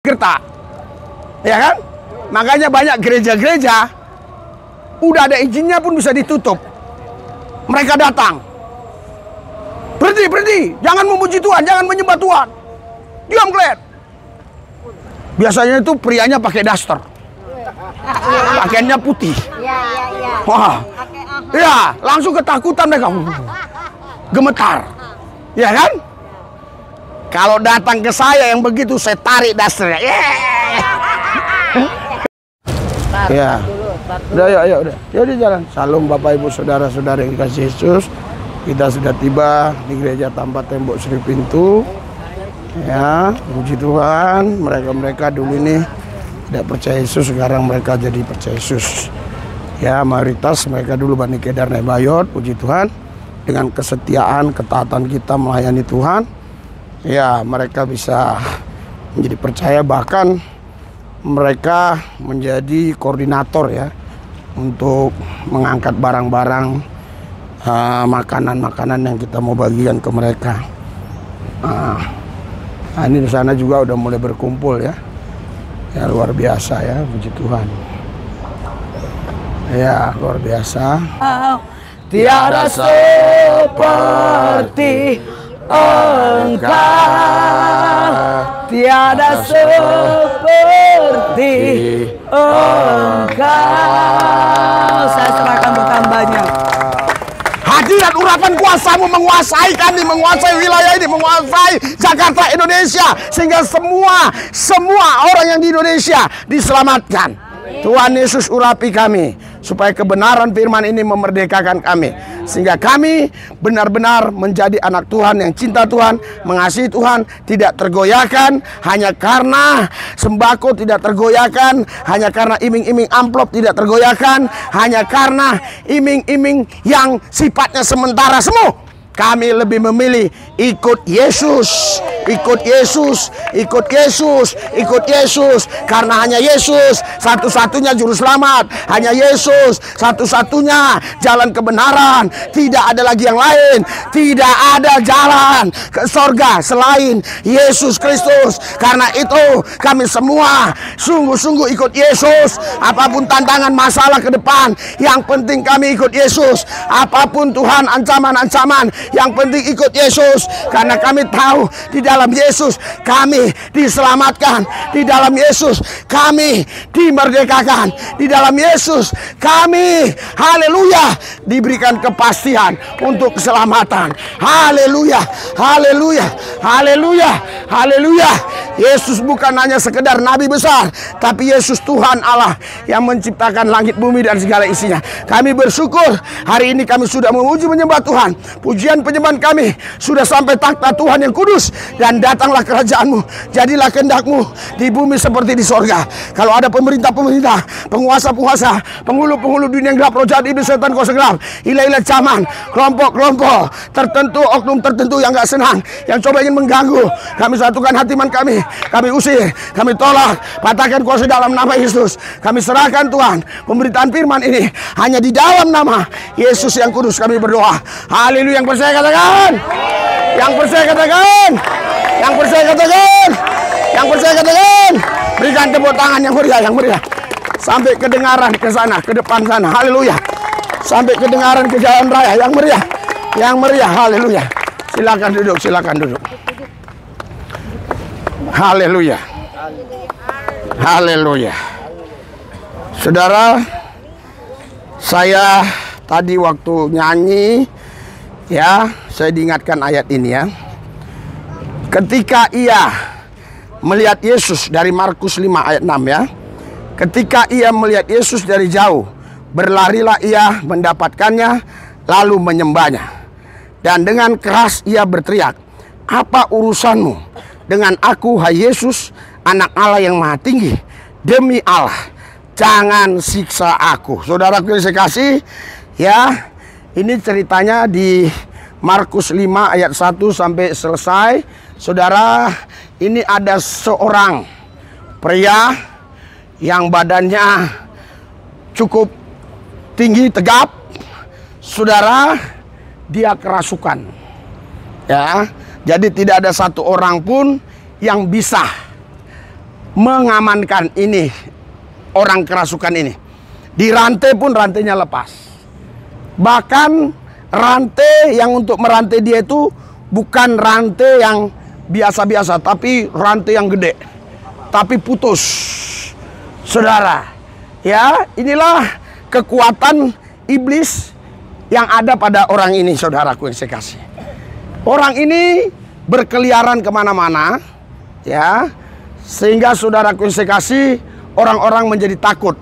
gertak. Ya kan? Makanya banyak gereja-gereja udah ada izinnya pun bisa ditutup. Mereka datang. Berhenti, jangan memuji Tuhan, jangan menyembah Tuhan. Diam kalian. Biasanya itu prianya pakai daster. Pakaiannya putih. Wah. Ya, langsung ketakutan mereka. Gemetar. Ya kan? Kalau datang ke saya yang begitu, saya tarik dasternya. Ya. Udah, udah. Jadi jalan. Salam Bapak Ibu Saudara-saudara yang dikasihi Yesus. Kita sudah tiba di gereja tanpa tembok Sri Pintu. Ya, puji Tuhan. Mereka dulu ini tidak percaya Yesus, sekarang mereka jadi percaya Yesus. Ya, mayoritas mereka dulu Bani Kedar Nebayot, puji Tuhan. Dengan kesetiaan, ketaatan kita melayani Tuhan, ya mereka bisa menjadi percaya, bahkan mereka menjadi koordinator ya untuk mengangkat barang-barang makanan-makanan yang kita mau bagikan ke mereka. Nah, ini di sana juga udah mulai berkumpul ya. Ya luar biasa ya, puji Tuhan. Ya luar biasa. Tiada seperti Engkau, tiada seperti Engkau. Saya serahkan bertambahnya. Hadirat urapan kuasa-Mu menguasai kami, menguasai wilayah ini, menguasai Jakarta, Indonesia, sehingga semua orang yang di Indonesia diselamatkan. Tuhan Yesus urapi kami, supaya kebenaran firman ini memerdekakan kami, sehingga kami benar-benar menjadi anak Tuhan yang cinta Tuhan, mengasihi Tuhan, tidak tergoyahkan hanya karena sembako, tidak tergoyahkan hanya karena iming-iming amplop, tidak tergoyahkan hanya karena iming-iming yang sifatnya sementara. Semua kami lebih memilih ikut Yesus, ikut Yesus, ikut Yesus, ikut Yesus. Karena hanya Yesus satu-satunya juru selamat, hanya Yesus satu-satunya jalan kebenaran. Tidak ada lagi yang lain, tidak ada jalan ke sorga selain Yesus Kristus. Karena itu kami semua sungguh-sungguh ikut Yesus. Apapun tantangan masalah ke depan, yang penting kami ikut Yesus. Apapun Tuhan ancaman-ancaman, yang penting ikut Yesus. Karena kami tahu di dalam Yesus kami diselamatkan, di dalam Yesus kami dimerdekakan, di dalam Yesus kami, haleluya, diberikan kepastian untuk keselamatan. Haleluya, haleluya, haleluya, haleluya. Yesus bukan hanya sekedar nabi besar, tapi Yesus Tuhan Allah yang menciptakan langit bumi dan segala isinya. Kami bersyukur hari ini kami sudah memuji menyembah Tuhan. Pujian penyembahan kami sudah sampai takhta Tuhan yang kudus, dan datanglah kerajaan-Mu, jadilah kehendak-Mu di bumi seperti di sorga. Kalau ada pemerintah-pemerintah, penguasa-penguasa, penghulu-penghulu dunia yang gelap, roh jahat, iblis, setan, kuasa gelap, ilah-ilah zaman, kelompok-kelompok tertentu, oknum tertentu yang gak senang, yang coba ingin mengganggu, kami satukan hati iman kami usir, kami tolak, patahkan kuasa dalam nama Yesus. Kami serahkan Tuhan pemberitaan firman ini hanya di dalam nama Yesus yang kudus kami berdoa. Haleluya. Yang percaya katakan, yang percaya katakan, yang percaya katakan, yang percaya katakan. Berikan tepuk tangan yang meriah, yang meriah, sampai kedengaran ke sana, ke depan sana. Haleluya. Sampai kedengaran ke jalan raya yang meriah, yang meriah. Haleluya. Silakan duduk, silakan duduk. Haleluya. Haleluya. Saudara, saya tadi waktu nyanyi ya, saya diingatkan ayat ini ya. Ketika ia melihat Yesus dari Markus 5 ayat 6 ya. Ketika ia melihat Yesus dari jauh, berlarilah ia mendapatkannya lalu menyembahnya. Dan dengan keras ia berteriak, "Apa urusanmu dengan aku, hai Yesus, anak Allah yang maha tinggi? Demi Allah, jangan siksa aku." Saudaraku yang saya kasih ya, ini ceritanya di Markus 5 ayat 1 sampai selesai. Saudara, ini ada seorang pria yang badannya cukup tinggi, tegap. Saudara, dia kerasukan. Ya, jadi tidak ada satu orang pun yang bisa mengamankan ini orang kerasukan ini. Dirantai pun rantainya lepas. Bahkan rantai yang untuk merantai dia itu bukan rantai yang biasa-biasa, tapi rantai yang gede, tapi putus. Saudara, ya, inilah kekuatan iblis yang ada pada orang ini, saudaraku yang saya kasih. Orang ini berkeliaran kemana-mana, ya, sehingga saudaraku yang saya kasih, orang-orang menjadi takut,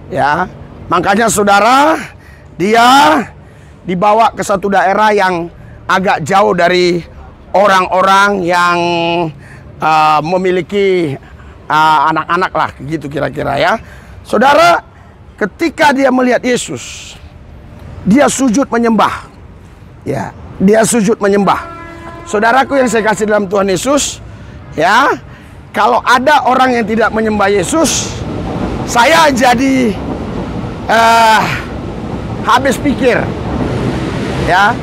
ya. Makanya saudara, dia dibawa ke satu daerah yang agak jauh dari orang-orang yang memiliki anak-anak lah, gitu kira-kira ya. Saudara, ketika dia melihat Yesus, dia sujud menyembah. Ya, dia sujud menyembah. Saudaraku yang saya kasih dalam Tuhan Yesus, ya, kalau ada orang yang tidak menyembah Yesus, saya jadi habis pikir. Ya,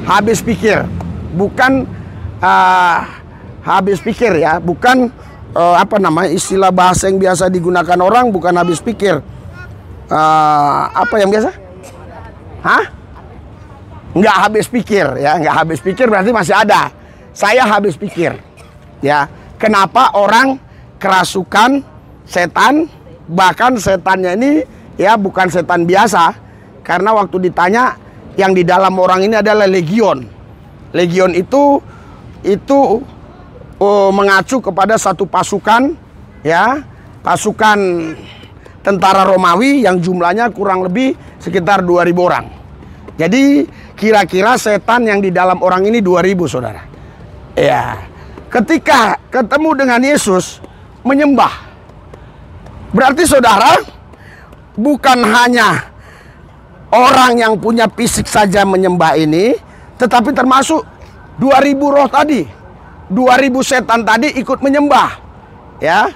habis pikir. Bukan habis pikir ya, bukan apa namanya, istilah bahasa yang biasa digunakan orang, bukan habis pikir. Apa yang biasa? Hah? Nggak habis pikir ya, nggak habis pikir berarti masih ada. Saya habis pikir. Ya, kenapa orang kerasukan setan, bahkan setannya ini ya bukan setan biasa, karena waktu ditanya yang di dalam orang ini adalah legion. Legion itu mengacu kepada satu pasukan, ya, pasukan tentara Romawi yang jumlahnya kurang lebih sekitar 2000 orang. Jadi kira-kira setan yang di dalam orang ini 2000, saudara. Ya, ketika ketemu dengan Yesus menyembah, berarti saudara, bukan hanya orang yang punya fisik saja menyembah ini, tetapi termasuk 2000 roh tadi. 2000 setan tadi ikut menyembah, ya.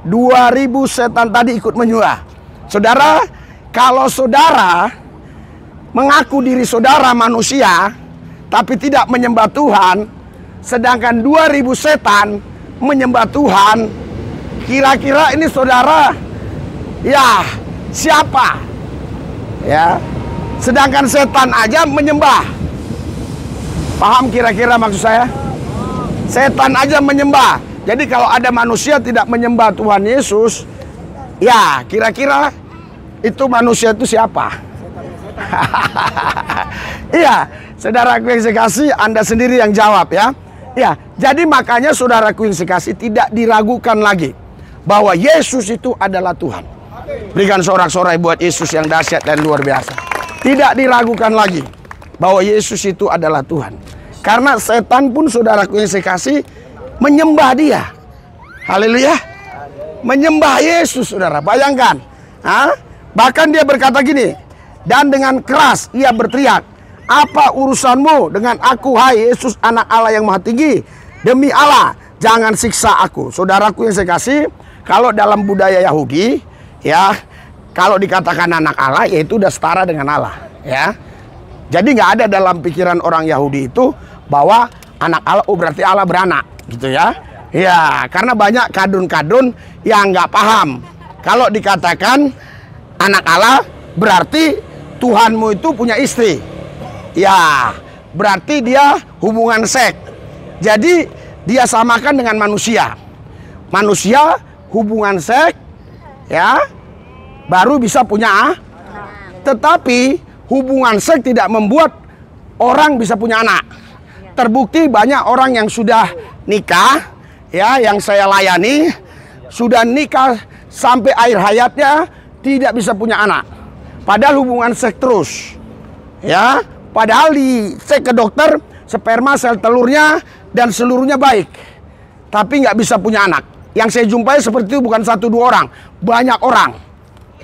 2000 setan tadi ikut menyembah. Saudara, kalau saudara mengaku diri saudara manusia tapi tidak menyembah Tuhan, sedangkan 2000 setan menyembah Tuhan, kira-kira ini saudara, ya, siapa? Ya. Sedangkan setan aja menyembah. Paham kira-kira maksud saya? Setan aja menyembah. Jadi kalau ada manusia tidak menyembah Tuhan Yesus, ya kira-kira itu manusia itu siapa? Iya, saudaraku yang saya kasih, Anda sendiri yang jawab ya. Ya, jadi makanya saudaraku yang saya kasih, tidak diragukan lagi bahwa Yesus itu adalah Tuhan. Berikan sorak-sorai buat Yesus yang dahsyat dan luar biasa. Tidak diragukan lagi bahwa Yesus itu adalah Tuhan. Karena setan pun saudaraku yang saya kasih menyembah dia. Haleluya. Menyembah Yesus, saudara. Bayangkan. Bahkan dia berkata gini. Dan dengan keras ia berteriak, "Apa urusanmu dengan aku, hai Yesus anak Allah yang maha tinggi? Demi Allah, jangan siksa aku." Saudaraku yang saya kasih, kalau dalam budaya Yahudi, ya, kalau dikatakan anak Allah, yaitu udah setara dengan Allah, ya. Jadi nggak ada dalam pikiran orang Yahudi itu bahwa anak Allah, oh berarti Allah beranak, gitu ya. Ya, karena banyak kadun-kadun yang nggak paham. Kalau dikatakan anak Allah, berarti Tuhanmu itu punya istri. Ya, berarti dia hubungan seks. Jadi dia samakan dengan manusia. Manusia hubungan seks, ya, baru bisa punya. Tetapi hubungan seks tidak membuat orang bisa punya anak. Terbukti banyak orang yang sudah nikah, ya, yang saya layani, sudah nikah sampai akhir hayatnya tidak bisa punya anak. Padahal hubungan seks terus, ya. Padahal dicek ke dokter, sperma, sel telurnya dan seluruhnya baik, tapi nggak bisa punya anak. Yang saya jumpai seperti itu bukan 1-2 orang, banyak orang.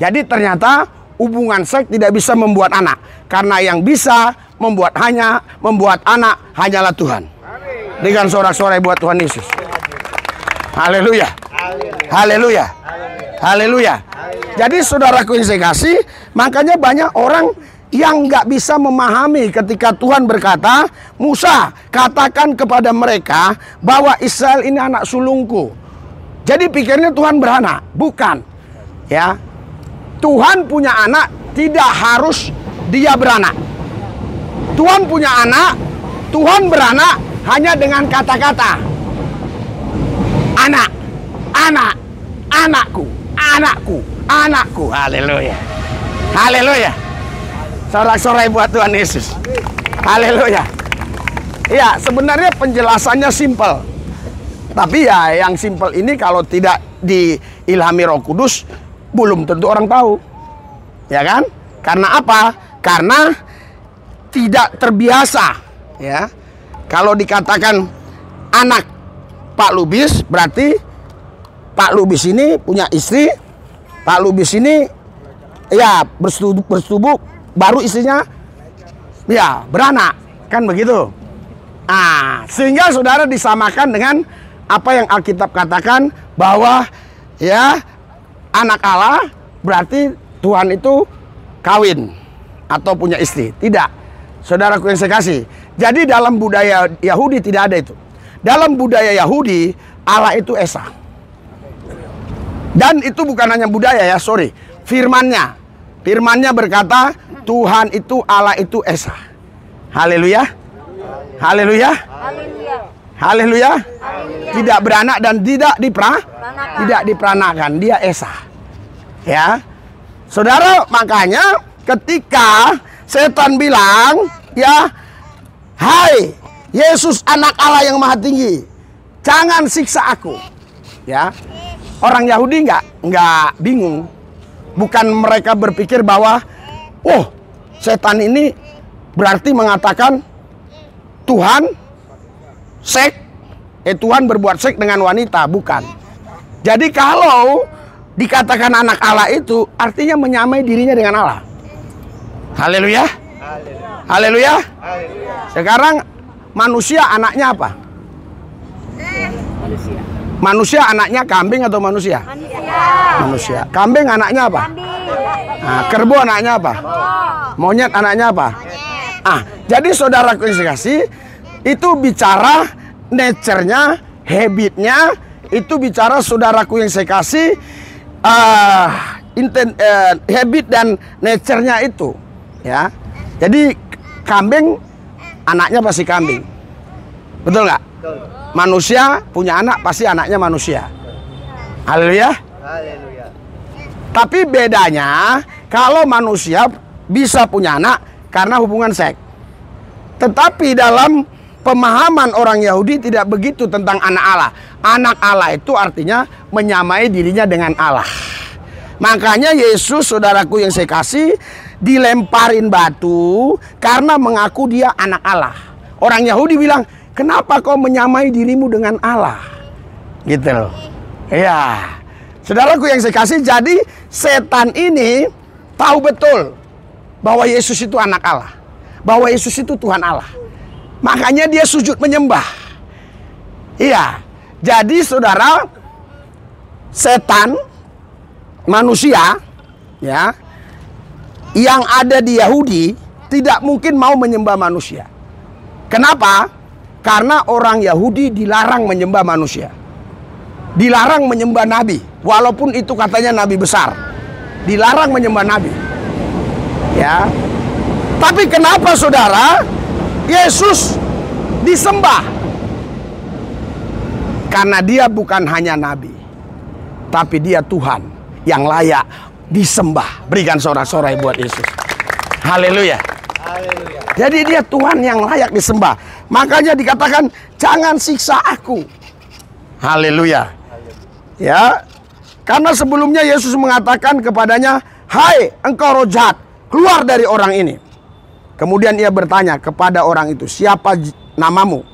Jadi ternyata hubungan seks tidak bisa membuat anak, karena yang bisa membuat anak hanyalah Tuhan. Dengan sorak-sorai buat Tuhan Yesus. Haleluya. Haleluya. Haleluya. Jadi saudaraku yang saya kasih, makanya banyak orang yang nggak bisa memahami ketika Tuhan berkata, "Musa, katakan kepada mereka bahwa Israel ini anak sulungku." Jadi pikirnya Tuhan beranak, bukan. Ya. Tuhan punya anak tidak harus dia beranak. Tuhan punya anak, Tuhan beranak hanya dengan kata-kata. Anak, anak, anakku, anakku, anakku. Haleluya. Haleluya. Sorak-sorai buat Tuhan Yesus. Haleluya. Ya, sebenarnya penjelasannya simpel. Tapi ya yang simpel ini kalau tidak diilhami Roh Kudus belum tentu orang tahu. Ya kan? Karena apa? Karena tidak terbiasa, ya. Kalau dikatakan anak Pak Lubis, berarti Pak Lubis ini punya istri. Pak Lubis ini ya bersetubuh baru istrinya ya beranak, kan begitu. Nah, sehingga saudara disamakan dengan apa yang Alkitab katakan bahwa ya anak Allah berarti Tuhan itu kawin atau punya istri. Tidak, saudaraku yang saya kasih. Jadi dalam budaya Yahudi tidak ada itu. Dalam budaya Yahudi Allah itu Esa. Dan itu bukan hanya budaya ya, sorry. Firmannya berkata Tuhan itu Allah itu Esa. Haleluya. Haleluya. Haleluya. Tidak beranak dan tidak diperanakan. Dia Esa. Ya. Saudara, makanya ketika setan bilang, ya, hai Yesus anak Allah yang maha tinggi, jangan siksa aku. Ya. Orang Yahudi nggak bingung. Bukan mereka berpikir bahwa oh, setan ini berarti mengatakan Tuhan Tuhan berbuat seks dengan wanita, bukan. Jadi kalau dikatakan anak Allah itu artinya menyamai dirinya dengan Allah. Haleluya. Haleluya. Sekarang manusia anaknya apa? Manusia anaknya kambing atau manusia? Manusia. Kambing anaknya apa? Nah, kerbau anaknya apa? Monyet anaknya apa? Jadi saudaraku yang saya kasih, itu bicara nature-nya, habit-nya, itu bicara saudaraku yang saya kasih habit dan nature-nya itu, ya. Jadi kambing anaknya pasti kambing, betul nggak? Manusia punya anak pasti anaknya manusia. Haleluya. Tapi bedanya kalau manusia bisa punya anak karena hubungan seks. Tetapi dalam pemahaman orang Yahudi tidak begitu tentang anak Allah. Anak Allah itu artinya menyamai dirinya dengan Allah. Makanya Yesus, saudaraku yang saya kasih, dilemparin batu karena mengaku dia anak Allah. Orang Yahudi bilang, kenapa kau menyamai dirimu dengan Allah? Gitu loh. Ya, saudaraku yang saya kasih, jadi setan ini tahu betul bahwa Yesus itu anak Allah, bahwa Yesus itu Tuhan Allah. Makanya dia sujud menyembah. Iya. Jadi saudara, setan manusia ya yang ada di Yahudi tidak mungkin mau menyembah manusia. Kenapa? Karena orang Yahudi dilarang menyembah manusia. Dilarang menyembah nabi, walaupun itu katanya nabi besar. Dilarang menyembah nabi. Ya. Tapi kenapa saudara Yesus disembah? Karena dia bukan hanya nabi, tapi dia Tuhan yang layak disembah. Berikan sorak-sorai buat Yesus. Haleluya. Jadi dia Tuhan yang layak disembah. Makanya dikatakan jangan siksa aku. Haleluya. Ya. Karena sebelumnya Yesus mengatakan kepadanya, hai engkau roh jahat, keluar dari orang ini. Kemudian ia bertanya kepada orang itu, siapa namamu?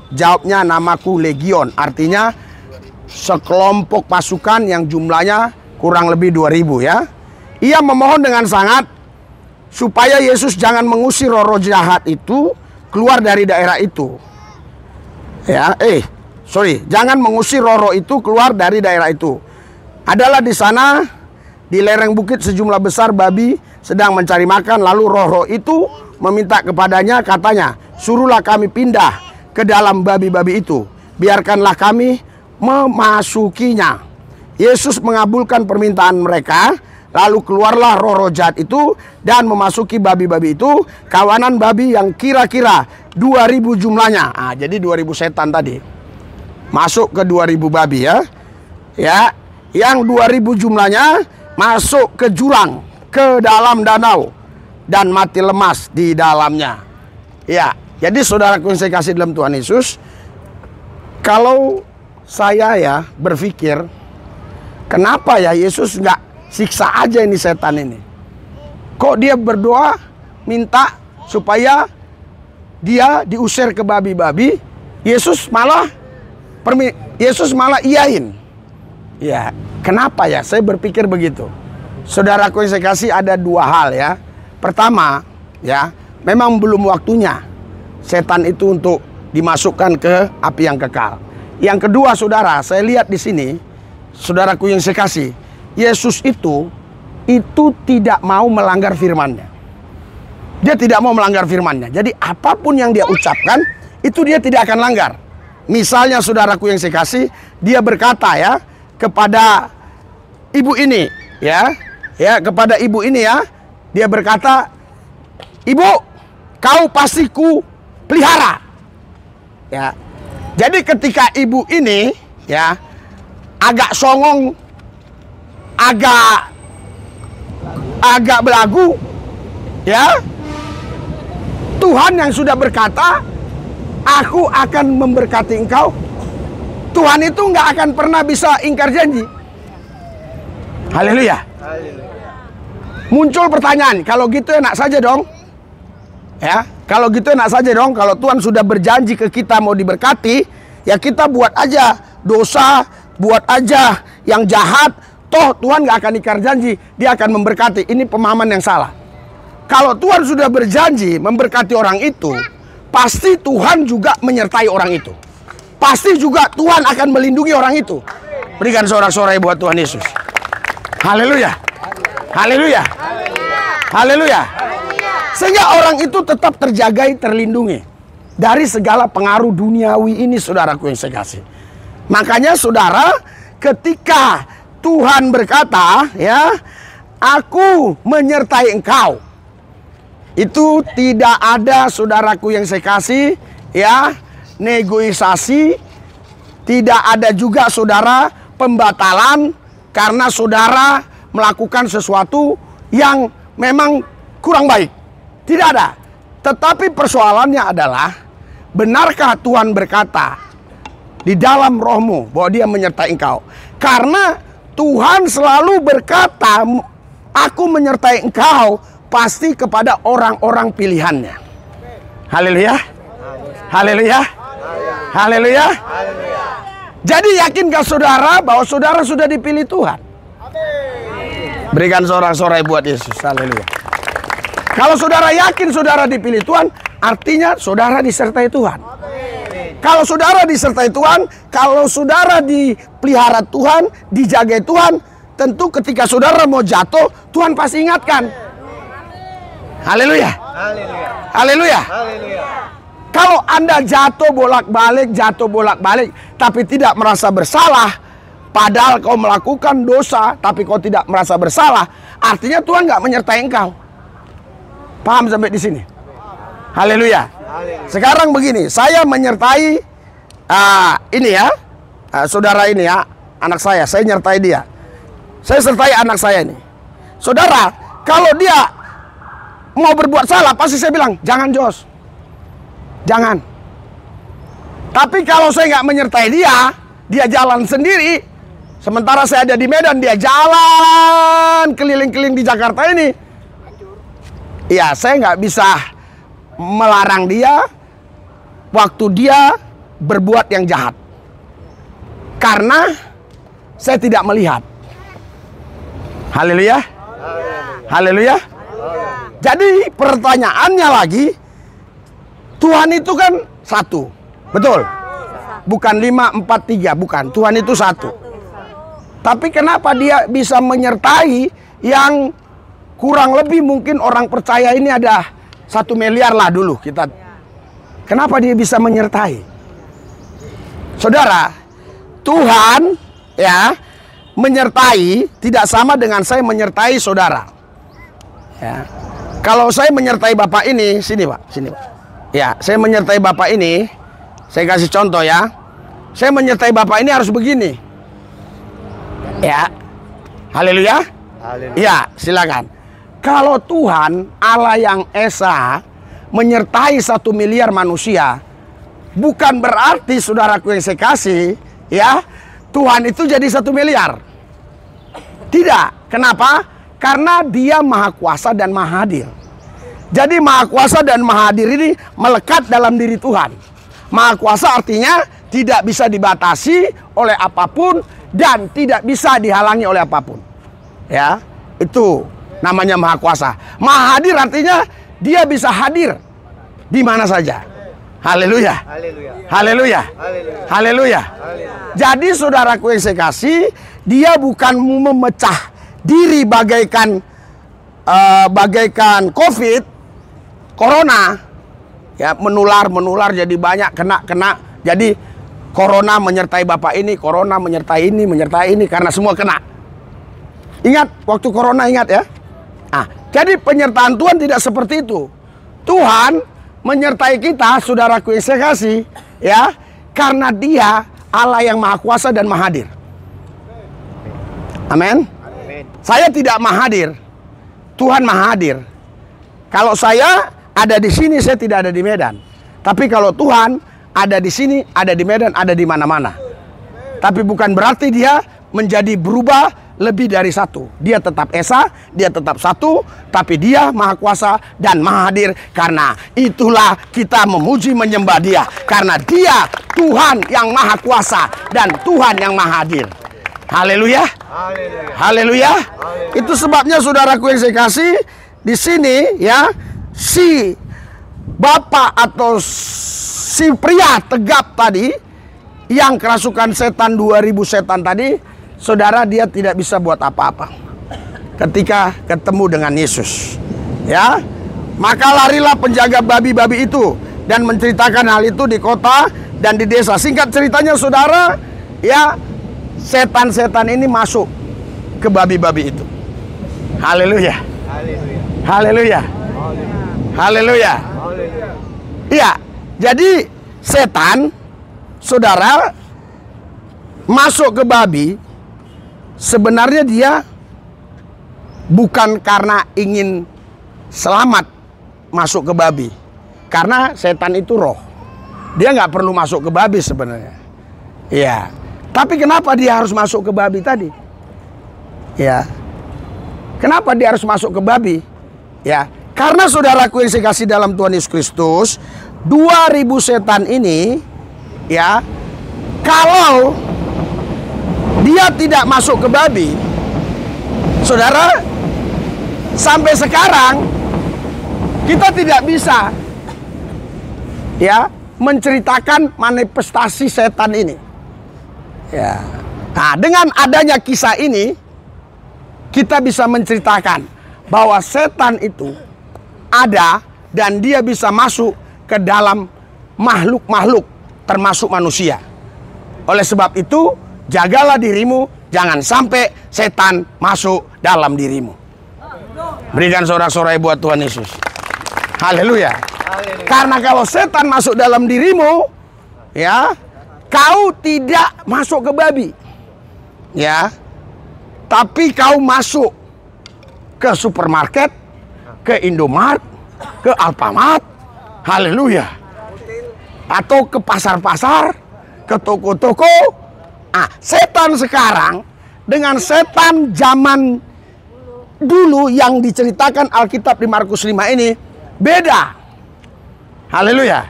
Jawabnya, namaku Legion. Artinya sekelompok pasukan yang jumlahnya kurang lebih 2000 ya. Ia memohon dengan sangat supaya Yesus jangan mengusir roh-roh jahat itu keluar dari daerah itu. Ya, jangan mengusir roh-roh itu keluar dari daerah itu. Adalah di sana di lereng bukit sejumlah besar babi sedang mencari makan, lalu roh-roh itu meminta kepadanya, katanya, suruhlah kami pindah ke dalam babi-babi itu, biarkanlah kami memasukinya. Yesus mengabulkan permintaan mereka. Lalu keluarlah roh-roh jahat itu dan memasuki babi-babi itu, kawanan babi yang kira-kira 2000 jumlahnya. Nah, jadi 2000 setan tadi masuk ke 2000 babi ya. Ya, yang 2000 jumlahnya masuk ke jurang, ke dalam danau dan mati lemas di dalamnya. Ya, jadi saudaraku yang saya kasih dalam Tuhan Yesus, kalau saya ya berpikir, kenapa ya Yesus nggak siksa aja ini setan ini? Kok dia berdoa minta supaya dia diusir ke babi-babi, Yesus malah iyain. Ya, kenapa ya? Saya berpikir begitu. Saudaraku yang saya kasih, ada dua hal ya. Pertama, ya, memang belum waktunya setan itu untuk dimasukkan ke api yang kekal. Yang kedua, saudara, saya lihat di sini, saudaraku yang saya kasih, Yesus itu tidak mau melanggar firman-Nya. Dia tidak mau melanggar firman-Nya. Jadi apapun yang dia ucapkan, itu dia tidak akan langgar. Misalnya saudaraku yang saya kasih, dia berkata ya kepada ibu ini, kepada ibu ini ya, dia berkata, "Ibu, kau pasti ku pelihara." Ya. Jadi ketika ibu ini ya agak songong, agak belagu, ya, Tuhan yang sudah berkata, "Aku akan memberkati engkau." Tuhan itu nggak akan pernah bisa ingkar janji. Haleluya. Muncul pertanyaan, kalau gitu enak saja dong. Ya, kalau gitu enak saja dong. Kalau Tuhan sudah berjanji ke kita mau diberkati, ya kita buat aja dosa, buat aja yang jahat. Toh Tuhan gak akan ingkar janji, dia akan memberkati. Ini pemahaman yang salah. Kalau Tuhan sudah berjanji memberkati orang itu, pasti Tuhan juga menyertai orang itu. Pasti juga Tuhan akan melindungi orang itu. Berikan sorak-sorai buat Tuhan Yesus. Haleluya. Haleluya. Haleluya. Sehingga orang itu tetap terjaga, terlindungi dari segala pengaruh duniawi ini, saudaraku yang saya kasih. Makanya saudara, ketika Tuhan berkata, ya, "Aku menyertai engkau," itu tidak ada, saudaraku yang saya kasih, ya, negosiasi. Tidak ada juga, saudara, pembatalan karena saudara melakukan sesuatu yang memang kurang baik. Tidak ada. Tetapi persoalannya adalah, benarkah Tuhan berkata di dalam rohmu bahwa dia menyertai engkau? Karena Tuhan selalu berkata, "Aku menyertai engkau," pasti kepada orang-orang pilihannya. Haleluya. Haleluya. Haleluya. Jadi yakinkah saudara bahwa saudara sudah dipilih Tuhan? Berikan sorak-sorai buat Yesus. Haleluya. Kalau saudara yakin saudara dipilih Tuhan, artinya saudara disertai Tuhan. Kalau saudara disertai Tuhan, kalau saudara dipelihara Tuhan, dijaga Tuhan, tentu ketika saudara mau jatuh, Tuhan pasti ingatkan. Haleluya. Haleluya. Kalau Anda jatuh bolak-balik, tapi tidak merasa bersalah, padahal kau melakukan dosa, tapi kau tidak merasa bersalah, artinya Tuhan nggak menyertai engkau. Paham sampai di sini? Haleluya. Sekarang begini, saya menyertai ini ya, saudara ini ya, anak saya nyertai dia. Saya sertai anak saya ini. Saudara, kalau dia mau berbuat salah, pasti saya bilang, "Jangan, Jos. Jangan." Tapi kalau saya nggak menyertai dia jalan sendiri. Sementara saya ada di Medan, dia jalan keliling-keliling di Jakarta ini. Ya, saya nggak bisa melarang dia waktu dia berbuat yang jahat, karena saya tidak melihat. Haleluya. Haleluya. Jadi pertanyaannya lagi, Tuhan itu kan satu, betul? Bukan 5, 4, 3, bukan. Tuhan itu satu. Tapi kenapa dia bisa menyertai yang kurang lebih mungkin orang percaya ini ada 1 miliar lah dulu kita. Kenapa dia bisa menyertai? Saudara, Tuhan ya menyertai tidak sama dengan saya menyertai saudara. Ya. Kalau saya menyertai Bapak ini, sini Pak, sini Pak. Ya, saya menyertai Bapak ini, saya kasih contoh ya. Saya menyertai Bapak ini harus begini. Ya. Haleluya. Ya, silakan. Kalau Tuhan Allah yang Esa menyertai 1 miliar manusia, bukan berarti saudaraku yang saya kasih, ya, Tuhan itu jadi 1 miliar. Tidak. Kenapa? Karena dia maha kuasa dan maha hadir. Jadi maha kuasa dan maha hadir ini melekat dalam diri Tuhan. Maha kuasa artinya tidak bisa dibatasi oleh apapun dan tidak bisa dihalangi oleh apapun. Ya, itu namanya maha kuasa. Maha hadir artinya dia bisa hadir di mana saja. Haleluya. Haleluya. Haleluya. Jadi saudaraku yang saya kasih, dia bukan memecah diri bagaikan COVID, corona, ya, menular jadi banyak, kena. Jadi corona menyertai Bapak ini, corona menyertai ini karena semua kena. Ingat waktu corona, ingat ya. Nah, jadi penyertaan Tuhan tidak seperti itu. Tuhan menyertai kita, saudaraku yang saya kasih, ya, karena dia Allah yang maha kuasa dan maha hadir. Amin. Saya tidak maha hadir, Tuhan maha hadir. Kalau saya ada di sini, saya tidak ada di Medan. Tapi kalau Tuhan ada di sini, ada di Medan, ada di mana-mana. Tapi bukan berarti dia menjadi berubah lebih dari satu. Dia tetap Esa, dia tetap satu, tapi dia maha kuasa dan maha hadir. Karena itulah kita memuji menyembah dia. Karena dia Tuhan yang maha kuasa dan Tuhan yang maha hadir. Haleluya. Haleluya. Itu sebabnya saudaraku yang saya kasih, di sini ya, si bapak atau si pria tegap tadi yang kerasukan setan 2000 setan tadi, saudara, dia tidak bisa buat apa-apa ketika ketemu dengan Yesus. Ya, maka larilah penjaga babi-babi itu dan menceritakan hal itu di kota dan di desa. Singkat ceritanya saudara, ya, setan-setan ini masuk ke babi-babi itu. Haleluya. Haleluya. Haleluya. Iya, jadi setan, saudara, masuk ke babi. Sebenarnya dia bukan karena ingin selamat masuk ke babi. Karena setan itu roh. Dia nggak perlu masuk ke babi sebenarnya. Iya. Tapi kenapa dia harus masuk ke babi tadi? Ya. Kenapa dia harus masuk ke babi? Ya. Karena saudaraku yang saya kasih dalam Tuhan Yesus Kristus, 2000 setan ini, ya, kalau dia tidak masuk ke babi, saudara, sampai sekarang kita tidak bisa, ya, menceritakan manifestasi setan ini. Ya. Nah, dengan adanya kisah ini, kita bisa menceritakan bahwa setan itu ada dan dia bisa masuk ke dalam makhluk-makhluk termasuk manusia. Oleh sebab itu, jagalah dirimu, jangan sampai setan masuk dalam dirimu. Berikan sorak-sorai buat Tuhan Yesus. Haleluya. Karena kalau setan masuk dalam dirimu, ya, kau tidak masuk ke babi. Ya. Tapi kau masuk ke supermarket, ke Indomaret, ke Alfamart. Haleluya. Atau ke pasar-pasar, ke toko-toko. Ah, setan sekarang dengan setan zaman dulu yang diceritakan Alkitab di Markus 5 ini beda. Haleluya.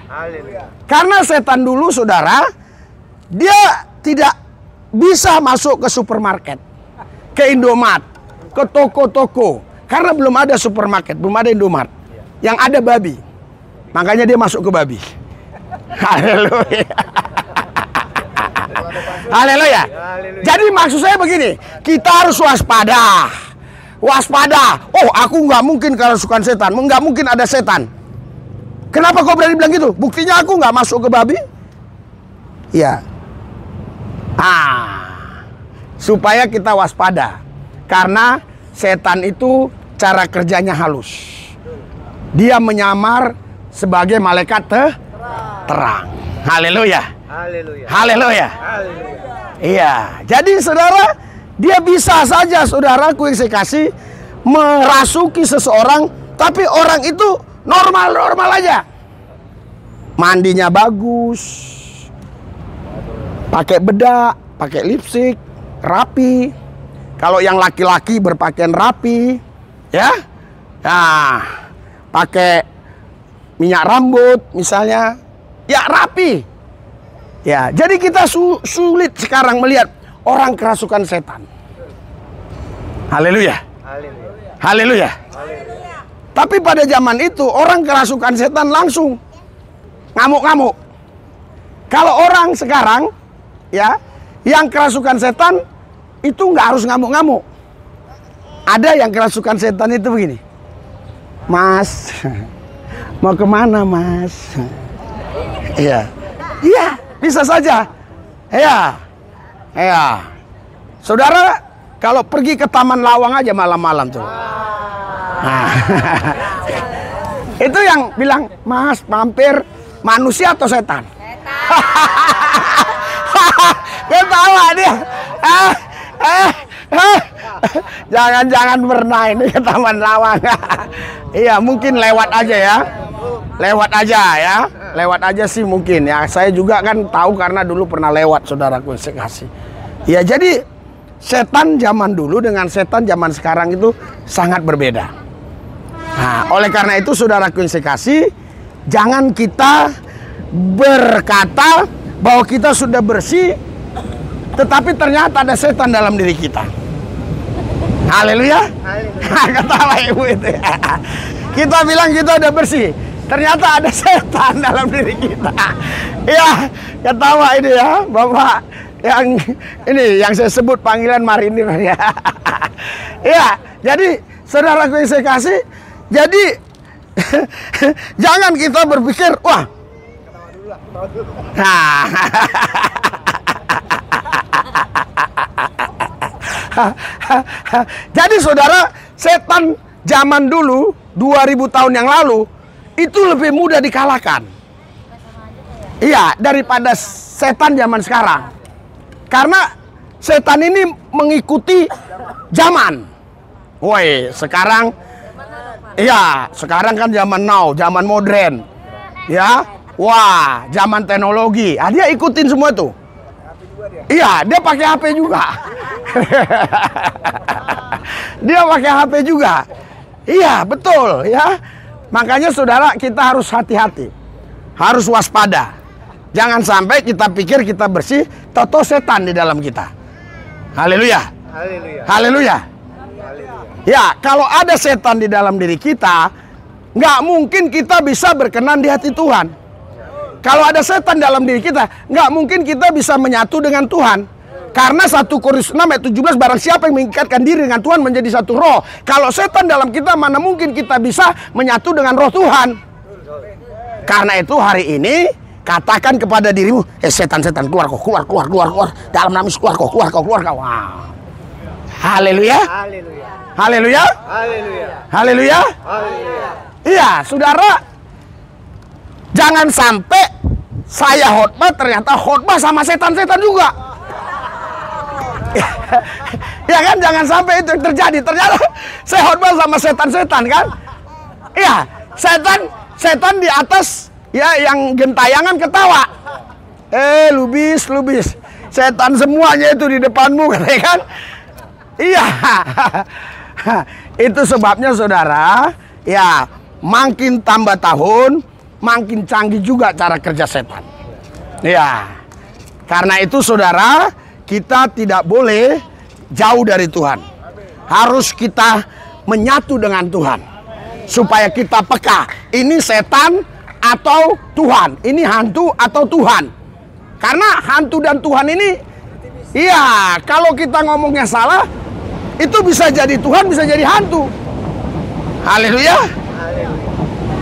Karena setan dulu, saudara, dia tidak bisa masuk ke supermarket, ke Indomaret, ke toko-toko. Karena belum ada supermarket, belum ada Indomaret. Yang ada babi. Makanya dia masuk ke babi. Haleluya. Haleluya. Jadi maksud saya begini, kita harus waspada. Waspada. Oh, aku nggak mungkin kerasukan setan. Nggak mungkin ada setan. Kenapa kau berani bilang gitu? Buktinya aku nggak masuk ke babi. Ya. supaya kita waspada. Karena setan itu cara kerjanya halus. Dia menyamar sebagai malaikat terang. Haleluya. Haleluya. Haleluya. Haleluya. Iya. Jadi saudara, dia bisa saja, saudaraku yang saya kasih, merasuki seseorang, tapi orang itu normal-normal aja. Mandinya bagus, pakai bedak, pakai lipstik, rapi. Kalau yang laki-laki berpakaian rapi, ya, nah, pakai minyak rambut misalnya, ya rapi. Ya, jadi kita sulit sekarang melihat orang kerasukan setan. Haleluya. Haleluya. Haleluya. Tapi pada zaman itu orang kerasukan setan langsung ngamuk-ngamuk. Kalau orang sekarang, ya, yang kerasukan setan itu nggak harus ngamuk-ngamuk. Ada yang kerasukan setan itu begini, Mas, mau kemana Mas? Iya, iya, bisa saja. Iya, iya. Saudara, kalau pergi ke Taman Lawang aja malam-malam tuh. Nah, itu yang bilang, Mas, mampir, manusia atau setan? Ketawa dia. Jangan-jangan pernah ini ke Taman Lawang. Iya, mungkin lewat aja ya. Lewat aja ya. Lewat aja sih mungkin ya. Saya juga kan tahu karena dulu pernah lewat, saudaraku saya kasih. Ya, jadi setan zaman dulu dengan setan zaman sekarang itu sangat berbeda. Nah, oleh karena itu saudaraku yang saya kasih, jangan kita berkata bahwa kita sudah bersih, tetapi ternyata ada setan dalam diri kita. Haleluya. Ketawa ibu itu ya. Kita bilang kita udah bersih, ternyata ada setan dalam diri kita. Ya, ketawa ini ya, Bapak yang ini yang saya sebut panggilan marinir ya. Ya, jadi saudaraku yang saya kasih, jadi jangan kita berpikir, wah, nah, jadi saudara, setan zaman dulu 2000 tahun yang lalu itu lebih mudah dikalahkan. Iya, daripada setan zaman sekarang. Karena setan ini mengikuti zaman. Woi, sekarang iya, sekarang kan zaman now, zaman modern. Ya. Wah, zaman teknologi. Ah, dia ikutin semua tuh. Iya, dia pakai HP juga. Dia pakai HP juga. Iya, betul ya. Makanya saudara, kita harus hati-hati. Harus waspada. Jangan sampai kita pikir kita bersih, tahu-tahu setan di dalam kita. Haleluya. Haleluya. Haleluya. Ya, kalau ada setan di dalam diri kita, nggak mungkin kita bisa berkenan di hati Tuhan. Kalau ada setan dalam diri kita, nggak mungkin kita bisa menyatu dengan Tuhan. Karena 1 Korintus 6 ayat 17, barang siapa yang mengikatkan diri dengan Tuhan menjadi satu roh. Kalau setan dalam kita, mana mungkin kita bisa menyatu dengan roh Tuhan. Karena itu hari ini, katakan kepada dirimu, setan-setan keluar kau, keluar. Dalam nama Yesus keluar kau. Wow. Haleluya. Haleluya. Haleluya. Haleluya. Haleluya. Haleluya. Iya, saudara. Jangan sampai saya khotbah ternyata khotbah sama setan-setan juga. Ya kan, jangan sampai itu yang terjadi. Ternyata saya khotbah sama setan-setan kan. Iya, setan di atas ya, yang gentayangan ketawa. Lubis. Setan semuanya itu di depanmu kan. Iya. Itu sebabnya saudara, ya, makin tambah tahun makin canggih juga cara kerja setan. Ya. Karena itu saudara, kita tidak boleh jauh dari Tuhan. Harus kita menyatu dengan Tuhan. Supaya kita peka, ini setan atau Tuhan, ini hantu atau Tuhan. Karena hantu dan Tuhan ini, iya, kalau kita ngomongnya salah, itu bisa jadi Tuhan, bisa jadi hantu. Haleluya.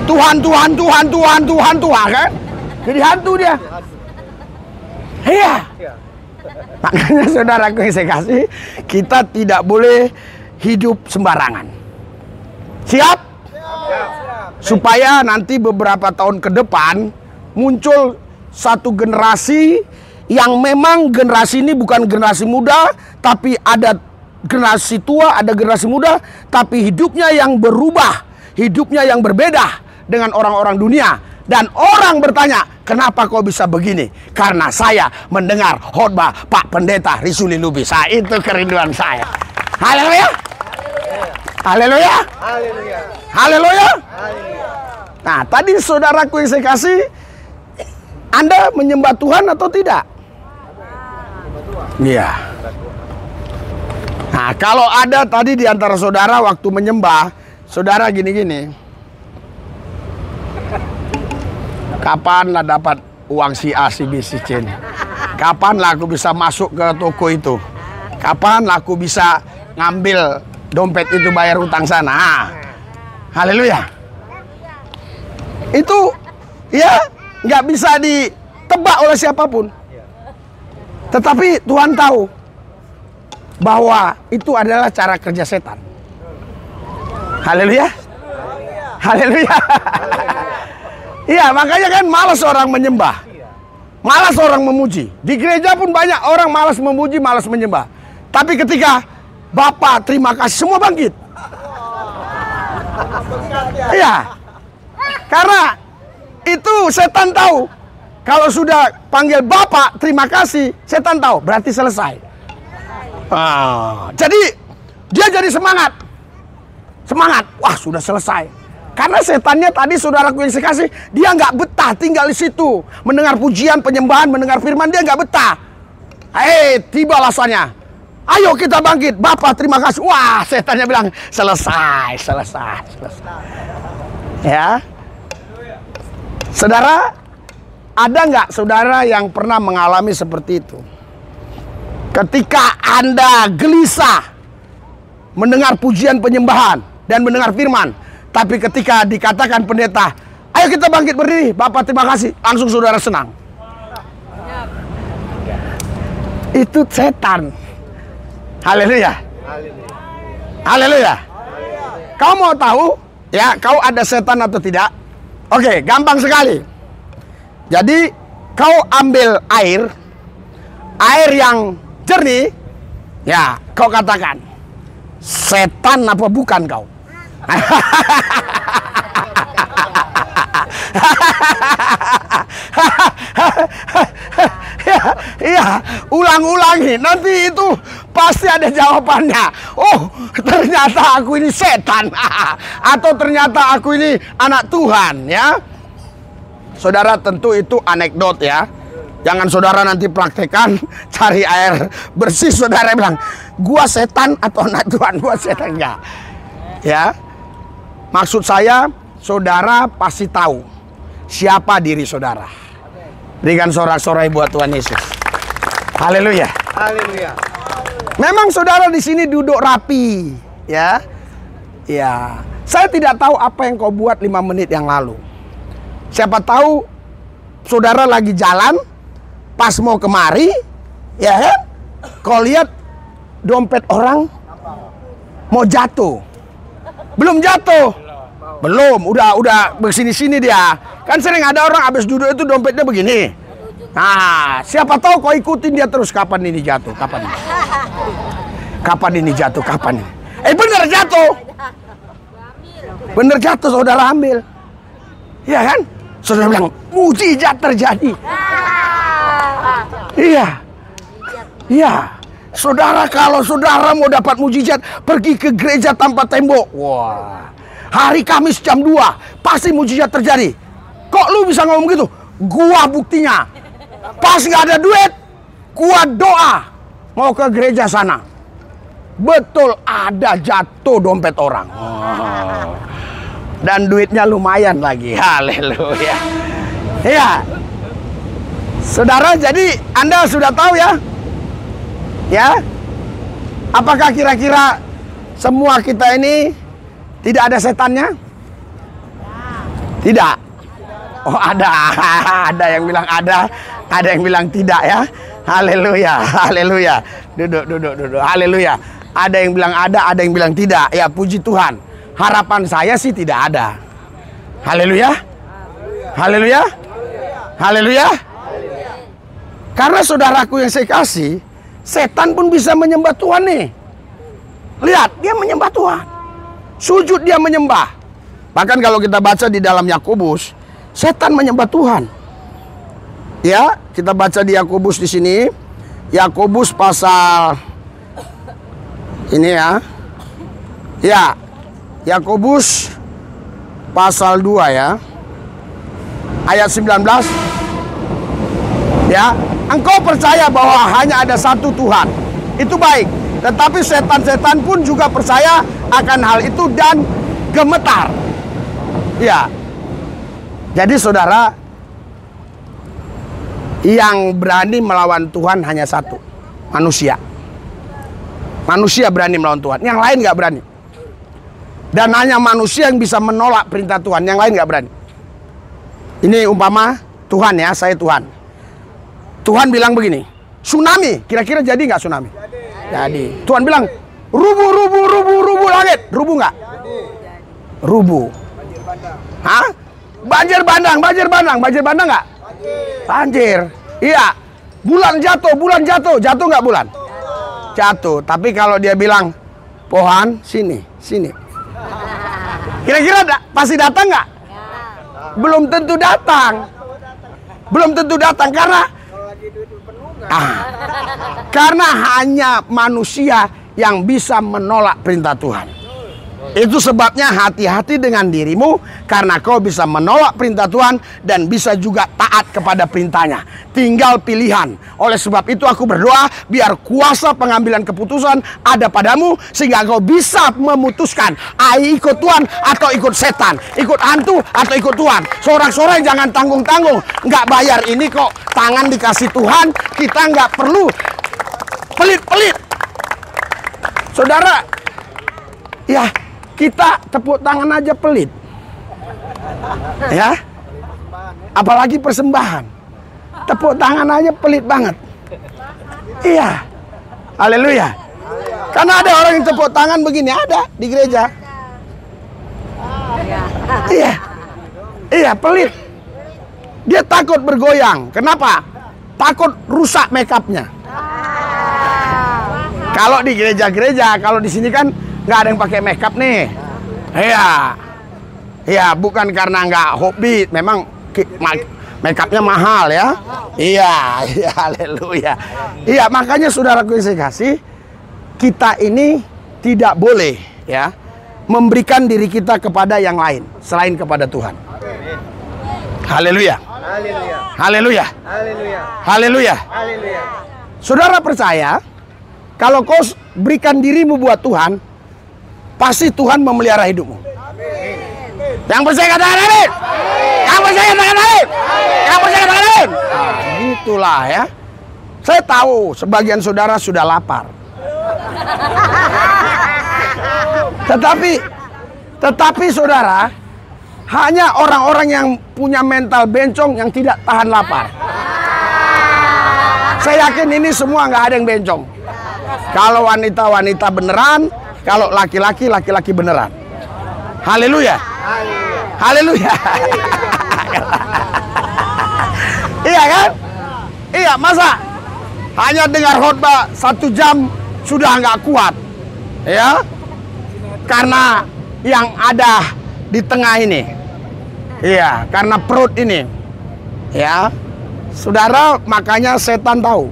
Tuhan kan? Jadi hantu dia. Iya. Makanya saudaraku yang saya kasih, kita tidak boleh hidup sembarangan. Siap? Supaya nanti beberapa tahun ke depan muncul satu generasi yang memang generasi ini bukan generasi muda, tapi ada generasi tua, ada generasi muda, tapi hidupnya yang berubah, hidupnya yang berbeda dengan orang-orang dunia. Dan orang bertanya, kenapa kau bisa begini? Karena saya mendengar khotbah Pak Pendeta Risuli Lubis. Itu kerinduan saya. Haleluya. Haleluya. Haleluya. Haleluya. Haleluya. Nah, tadi saudaraku yang saya kasih, Anda menyembah Tuhan atau tidak? Iya. Nah, kalau ada tadi di antara saudara waktu menyembah, saudara gini-gini. Kapan lah dapat uang si A, si B, si C? Kapan lah aku bisa masuk ke toko itu? Kapan lah aku bisa ngambil dompet itu bayar utang sana? Haleluya. Itu ya nggak bisa ditebak oleh siapapun. Tetapi Tuhan tahu bahwa itu adalah cara kerja setan. Haleluya. Haleluya. Iya, makanya kan malas orang menyembah. Malas orang memuji. Di gereja pun banyak orang malas memuji, malas menyembah. Tapi ketika Bapak terima kasih, semua bangkit. Iya. Karena itu setan tahu. Kalau sudah panggil Bapak terima kasih, setan tahu berarti selesai. Jadi dia jadi semangat. Semangat. Wah, sudah selesai. Karena setannya tadi saudaraku yang saya kasih, dia nggak betah tinggal di situ. Mendengar pujian, penyembahan, mendengar firman, dia nggak betah. Tiba alasannya. Ayo kita bangkit. Bapak terima kasih. Wah, setannya bilang, selesai. Ya. Saudara, ada nggak saudara yang pernah mengalami seperti itu? Ketika Anda gelisah mendengar pujian, penyembahan, dan mendengar firman, tapi ketika dikatakan pendeta, ayo kita bangkit berdiri, Bapak terima kasih, langsung saudara senang. Itu setan. Haleluya. Haleluya. Kau mau tahu ya, kau ada setan atau tidak? Oke, gampang sekali. Jadi kau ambil air yang jernih, ya kau katakan, setan apa bukan kau? Iya, ulang-ulangi. Nanti itu pasti ada jawabannya. Oh, ternyata aku ini setan. Atau ternyata aku ini anak Tuhan, ya. Saudara, tentu itu anekdot ya. Jangan saudara nanti praktekkan, cari air bersih, saudara bilang, gua setan atau anak Tuhan? Gua setan, enggak. Ya. Maksud saya, saudara pasti tahu siapa diri saudara. Berikan sorak-sorai buat Tuhan Yesus. Haleluya. Haleluya. Memang saudara di sini duduk rapi, ya. Ya. Saya tidak tahu apa yang kau buat 5 menit yang lalu. Siapa tahu saudara lagi jalan, pas mau kemari, ya kan? Kau lihat dompet orang mau jatuh. Belum jatuh. Belum, udah bersini-sini dia. Kan sering ada orang habis duduk itu dompetnya begini. Nah, siapa tahu kau ikutin dia terus, kapan ini jatuh, kapan ini. Kapan ini jatuh, kapan ini. Bener jatuh. Bener jatuh, saudara ambil. Iya kan? Saudara bilang, mujizat terjadi. Iya. Iya. Saudara, kalau saudara mau dapat mujizat, pergi ke gereja tanpa tembok. Wah. Hari Kamis jam 2, pasti mujizat terjadi. Kok lu bisa ngomong gitu? Gua buktinya. Pas nggak ada duit, gua doa mau ke gereja sana. Betul ada jatuh dompet orang. Oh. Dan duitnya lumayan lagi. Haleluya. Iya. Saudara, jadi Anda sudah tahu ya? Ya. Apakah kira-kira semua kita ini tidak ada setannya? Tidak. Oh, ada. Ada yang bilang ada yang bilang tidak ya. Haleluya, haleluya. Duduk. Haleluya. Ada yang bilang ada yang bilang tidak. Ya, puji Tuhan. Harapan saya sih tidak ada. Haleluya. Haleluya. Haleluya. Karena saudaraku yang saya kasih, setan pun bisa menyembah Tuhan nih. Lihat, dia menyembah Tuhan. Sujud dia menyembah. Bahkan kalau kita baca di dalam Yakobus, setan menyembah Tuhan. Ya, kita baca di Yakobus di sini. Yakobus pasal ini ya. Ya. Yakobus pasal 2 ya. Ayat 19. Ya, engkau percaya bahwa hanya ada satu Tuhan. Itu baik. Tetapi setan-setan pun juga percaya akan hal itu dan gemetar. Ya. Jadi saudara, yang berani melawan Tuhan hanya satu, manusia. Manusia berani melawan Tuhan, yang lain nggak berani. Dan hanya manusia yang bisa menolak perintah Tuhan, yang lain nggak berani. Ini umpama Tuhan ya, saya Tuhan. Tuhan bilang begini, tsunami, kira-kira jadi nggak tsunami? Jadi. Tuhan bilang, rubuh langit, rubuh nggak? Rubuh. Hah? Banjir bandang nggak? Banjir. Iya. Bulan jatuh nggak bulan? Jatuh. Tapi kalau dia bilang, pohon sini. Kira-kira pasti datang nggak? Belum tentu datang. Karena hanya manusia yang bisa menolak perintah Tuhan. Itu sebabnya hati-hati dengan dirimu, karena kau bisa menolak perintah Tuhan dan bisa juga taat kepada perintahnya. Tinggal pilihan. Oleh sebab itu aku berdoa biar kuasa pengambilan keputusan ada padamu, sehingga kau bisa memutuskan ikut Tuhan atau ikut setan, ikut hantu atau ikut Tuhan. Sorak-sorai jangan tanggung-tanggung. Nggak bayar ini kok, tangan dikasih Tuhan, kita nggak perlu pelit-pelit. Saudara, ya, kita tepuk tangan aja pelit. Ya. Apalagi persembahan. Tepuk tangan aja pelit banget. Iya. Haleluya. Karena ada orang yang tepuk tangan begini, ada di gereja. Iya, pelit. Dia takut bergoyang. Kenapa? Takut rusak makeupnya. Kalau di gereja-gereja, kalau di sini kan nggak ada yang pakai makeup nih. Iya, bukan karena nggak hobi, memang makeupnya mahal ya. Iya, haleluya. Iya, makanya saudaraku yang saya kasih, kita ini tidak boleh ya memberikan diri kita kepada yang lain selain kepada Tuhan. Haleluya. Haleluya. Haleluya. Saudara percaya, kalau kau berikan dirimu buat Tuhan, pasti Tuhan memelihara hidupmu. Yang percaya katakan amin. Yang percaya katakan amin. Yang percaya katakan amin. Nah, gitulah ya. Saya tahu sebagian saudara sudah lapar. Tetapi saudara, hanya orang-orang yang punya mental bencong yang tidak tahan lapar. Saya yakin ini semua nggak ada yang bencong. Kalau wanita beneran, kalau laki-laki beneran. Haleluya. Haleluya. Iya kan? Iya, masa hanya dengar khotbah 1 jam sudah nggak kuat, ya? Karena yang ada di tengah ini, iya, karena perut ini, ya, saudara. Makanya setan tahu.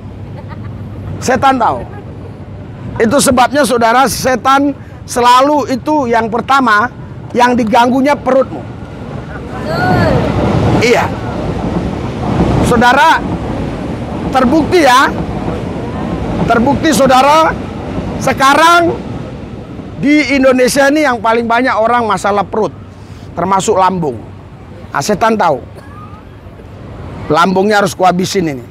Itu sebabnya saudara, setan selalu itu yang pertama yang diganggunya perutmu. Iya. Saudara, terbukti ya. Terbukti saudara, sekarang di Indonesia ini yang paling banyak orang masalah perut, termasuk lambung. Nah, setan tahu. Lambungnya harus kuhabisin ini.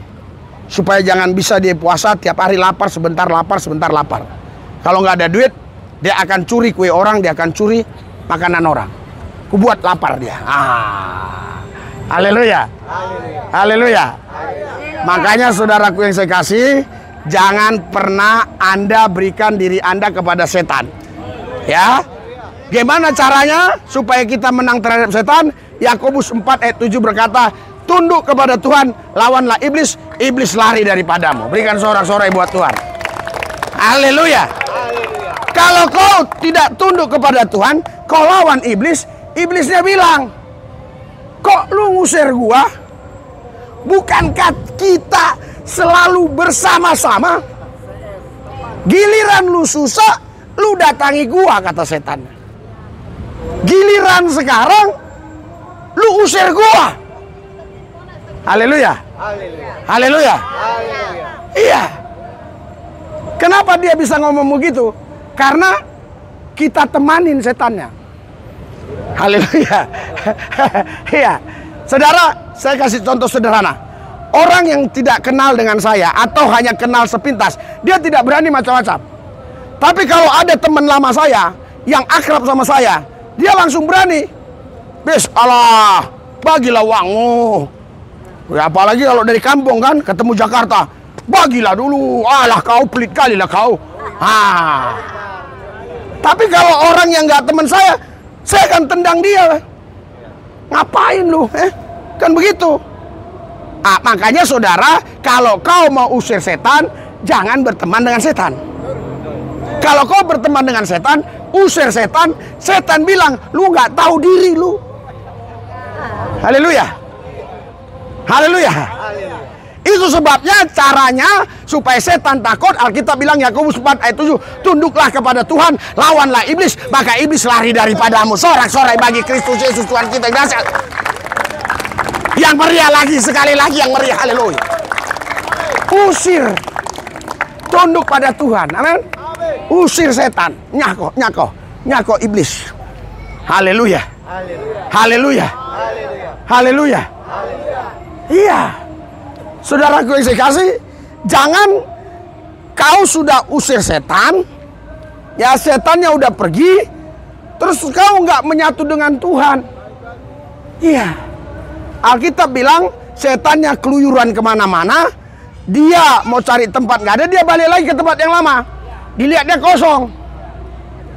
Supaya jangan bisa dia puasa tiap hari lapar, sebentar lapar. Kalau nggak ada duit, dia akan curi kue orang, dia akan curi makanan orang. Kubuat lapar dia. Haleluya. Haleluya. Makanya saudaraku yang saya kasih, jangan pernah Anda berikan diri Anda kepada setan. Ya. Gimana caranya supaya kita menang terhadap setan? Yakobus 4 ayat 7 berkata, tunduk kepada Tuhan, lawanlah iblis, iblis lari daripadamu. Berikan sorak-sorai buat Tuhan. Haleluya. Kalau kau tidak tunduk kepada Tuhan, kau lawan iblis, iblisnya bilang, kok lu ngusir gua? Bukankah kita selalu bersama-sama? Giliran lu susah, lu datangi gua, kata setan. Giliran sekarang, lu usir gua. Haleluya. Haleluya. Iya. Kenapa dia bisa ngomong begitu? Karena kita temanin setannya. Haleluya. Iya. Saudara, saya kasih contoh sederhana. Orang yang tidak kenal dengan saya atau hanya kenal sepintas, dia tidak berani macam-macam. Tapi kalau ada teman lama saya yang akrab sama saya, dia langsung berani. Bis, Allah, bagilah uangmu. Ya, apalagi kalau dari kampung kan, ketemu Jakarta, bagilah dulu. Alah, kau pelit kali lah kau. Tapi kalau orang yang nggak teman saya akan tendang dia. Ngapain lu? Kan begitu. Makanya saudara, kalau kau mau usir setan, jangan berteman dengan setan. Kalau kau berteman dengan setan, usir setan, setan bilang, lu nggak tahu diri lu. Haleluya. Haleluya. Itu sebabnya caranya supaya setan takut. Alkitab bilang Yakobus 4 ayat 7, tunduklah kepada Tuhan, lawanlah iblis, maka iblis lari daripadamu. Sorak-sorai bagi Kristus Yesus Tuhan kita yang dahsyat. Yang meriah lagi, sekali lagi yang meriah. Haleluya. Usir. Tunduk pada Tuhan. Amin. Usir setan. Nyako iblis. Haleluya. Haleluya. Haleluya. Iya. Saudaraku yang saya kasih, jangan kau sudah usir setan, ya setannya udah pergi, terus kau nggak menyatu dengan Tuhan. Iya. Alkitab bilang setannya keluyuran kemana-mana, dia mau cari tempat nggak ada, dia balik lagi ke tempat yang lama. Dilihatnya kosong.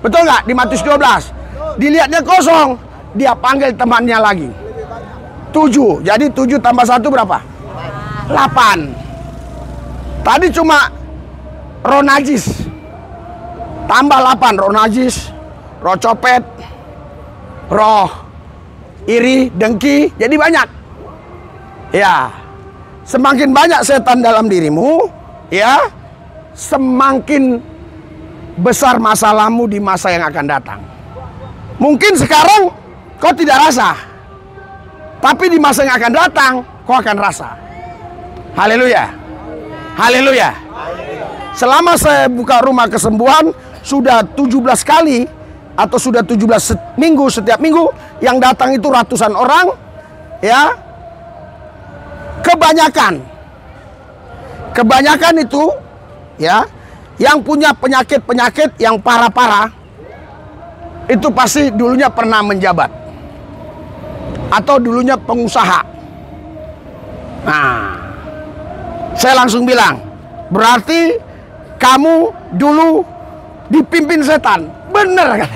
Betul nggak? Di Matius 12. Dilihatnya kosong, dia panggil temannya lagi. 7. Jadi 7 tambah 1 berapa? 8. Tadi cuma roh najis. Tambah 8, roh najis, roh copet, roh iri, dengki, jadi banyak. Ya. Semakin banyak setan dalam dirimu, ya, semakin besar masalahmu di masa yang akan datang. Mungkin sekarang kau tidak rasa, tapi di masa yang akan datang kau akan rasa. Haleluya. Haleluya. Selama saya buka rumah kesembuhan sudah 17 kali atau sudah 17 minggu, setiap minggu yang datang itu ratusan orang, ya. Kebanyakan itu, ya, yang punya penyakit-penyakit yang parah-parah itu pasti dulunya pernah menjabat atau dulunya pengusaha. Nah, saya langsung bilang, berarti kamu dulu dipimpin setan. Bener kan?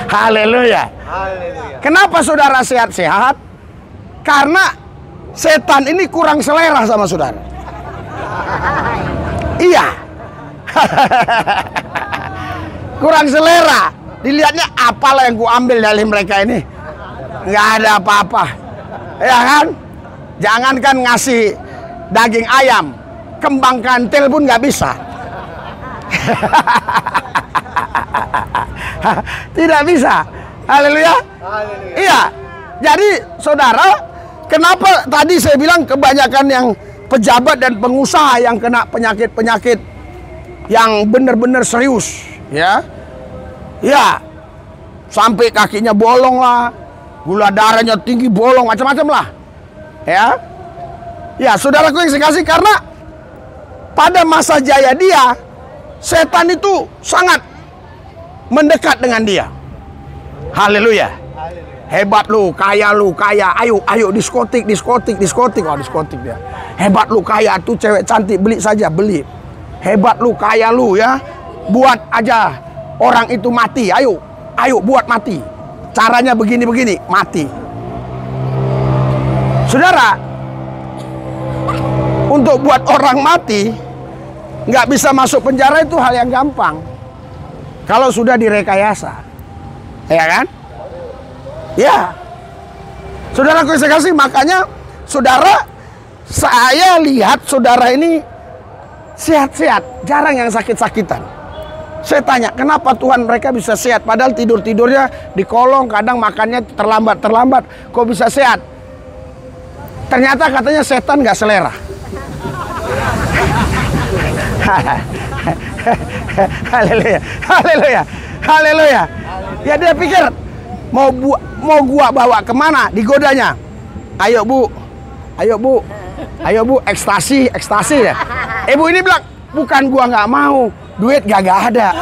Haleluya. Kenapa saudara sehat-sehat? Karena setan ini kurang selera sama saudara. Iya. Kurang selera. Dilihatnya apalah yang ku ambil dari mereka ini. Nggak ada apa-apa. Ya kan? Jangankan ngasih daging ayam, kembang kantil pun nggak bisa. Tidak bisa. Haleluya. Iya. Jadi saudara, kenapa tadi saya bilang kebanyakan yang pejabat dan pengusaha yang kena penyakit-penyakit yang benar-benar serius, ya. Ya. Sampai kakinya bolong lah, gula darahnya tinggi, bolong, macam-macam lah. Ya. Ya, saudaraku yang saya kasih, karena pada masa jaya dia, setan itu sangat mendekat dengan dia. Haleluya. Hebat lu, kaya lu, kaya. Ayo diskotik. Oh, diskotik dia. Hebat lu, kaya, tuh cewek cantik, beli saja, beli. Hebat lu, kaya lu ya. Buat aja orang itu mati. Ayo buat mati. Caranya begini, mati. Saudara, untuk buat orang mati nggak bisa masuk penjara itu hal yang gampang. Kalau sudah direkayasa, ya kan? Ya, saudaraku saya kasih, makanya saudara, saya lihat saudara ini sehat-sehat, jarang yang sakit-sakitan. Saya tanya, kenapa Tuhan mereka bisa sehat? Padahal tidur-tidurnya di kolong, kadang makannya terlambat, kok bisa sehat? Ternyata katanya setan nggak selera. Haleluya. Ya dia pikir mau gua bawa kemana, digodanya. Ayo bu, ekstasi ya. Ibu ini bilang, bukan gua nggak mau, duit gak ada.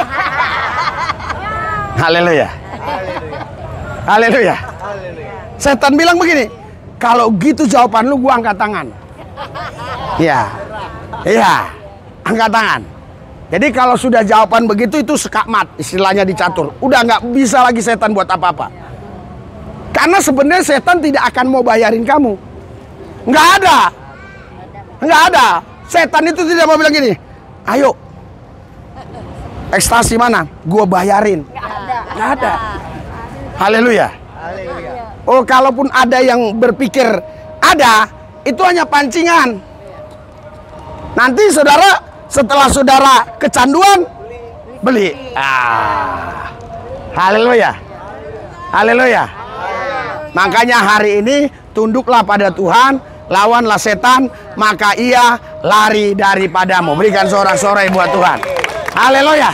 Haleluya. Setan bilang begini, kalau gitu jawaban lu, gua angkat tangan. Iya, angkat tangan. Jadi kalau sudah jawaban begitu, itu skakmat, istilahnya dicatur. Udah nggak bisa lagi setan buat apa-apa. Karena sebenarnya setan tidak akan mau bayarin kamu. Nggak ada. Setan itu tidak mau bilang gini, ayo, ekstasi mana? Gua bayarin. Nggak ada. Haleluya. Oh, kalaupun ada yang berpikir ada, itu hanya pancingan. Nanti saudara, setelah saudara kecanduan, beli. Haleluya. Makanya hari ini tunduklah pada Tuhan, lawanlah setan, maka ia lari daripadamu. Berikan sorak-sorai buat Tuhan. Haleluya.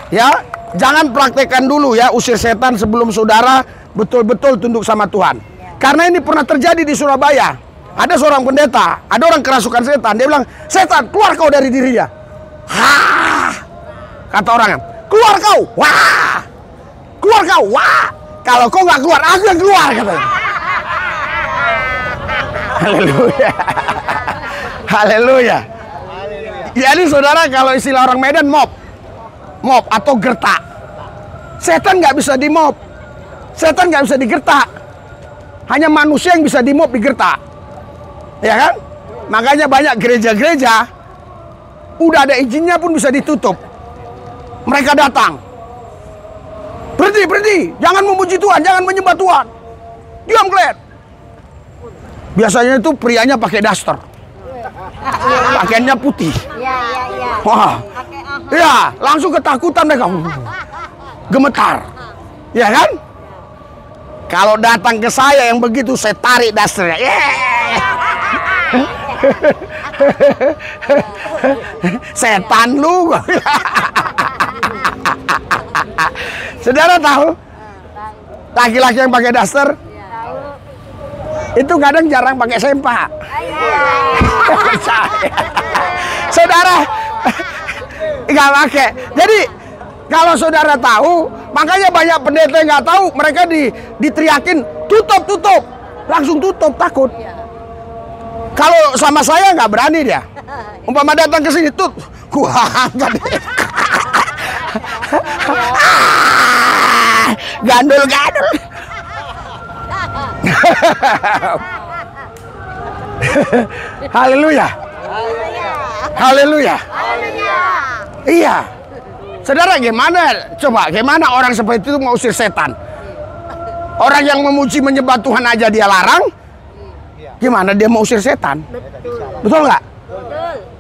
Ya, jangan praktekkan dulu ya usir setan sebelum saudara betul-betul tunduk sama Tuhan. Karena ini pernah terjadi di Surabaya. Ada seorang pendeta, ada orang kerasukan setan. Dia bilang, setan, keluar kau dari dirinya. Kata orangnya, keluar kau. Keluar kau. Kalau kau nggak keluar, aku yang keluar, katanya. Haleluya. Jadi saudara, kalau istilah orang Medan, mop atau gertak. Setan nggak bisa dimop. Setan nggak bisa digertak. Hanya manusia yang bisa dimop, digertak. Ya kan? Makanya banyak gereja-gereja udah ada izinnya pun bisa ditutup. Mereka datang. Berhenti. Jangan memuji Tuhan, jangan menyembah Tuhan. Diam kalian. Biasanya itu prianya pakai daster. Pakaiannya putih. Wah. Ya, langsung ketakutan mereka. Gemetar. Ya kan? Kalau datang ke saya yang begitu, saya tarik dasternya. Setan lu. Saudara tahu? Laki-laki yang pakai daster itu kadang jarang pakai sempak. Saudara nggak pakai. Jadi kalau saudara tahu, makanya banyak pendeta yang nggak tahu, mereka diteriakin tutup, langsung tutup, takut. Kalau sama saya nggak berani dia. Umpama datang ke sini tut, gua angkat. Gandul. Haleluya. Iya. Saudara, gimana orang seperti itu mau usir setan? Orang yang memuji menyembah Tuhan aja dia larang. Gimana dia mau usir setan? Betul nggak?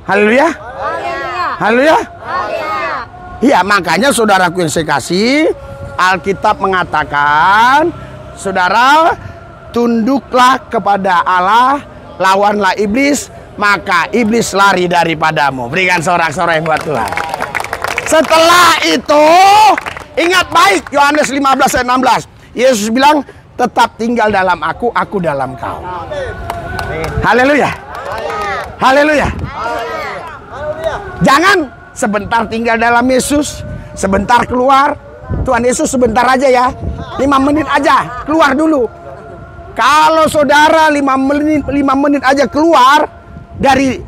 Haleluya. Iya, makanya saudaraku yang saya kasih, Alkitab mengatakan, saudara, tunduklah kepada Allah, lawanlah iblis, maka iblis lari daripadamu. Berikan sorak-sorai buat Tuhan. Setelah itu, ingat baik Yohanes 15 ayat 16. Yesus bilang, tetap tinggal dalam aku dalam kau. Haleluya. Jangan sebentar tinggal dalam Yesus, sebentar keluar. Tuhan Yesus sebentar aja ya, 5 menit aja keluar dulu. Kalau saudara 5 menit aja keluar dari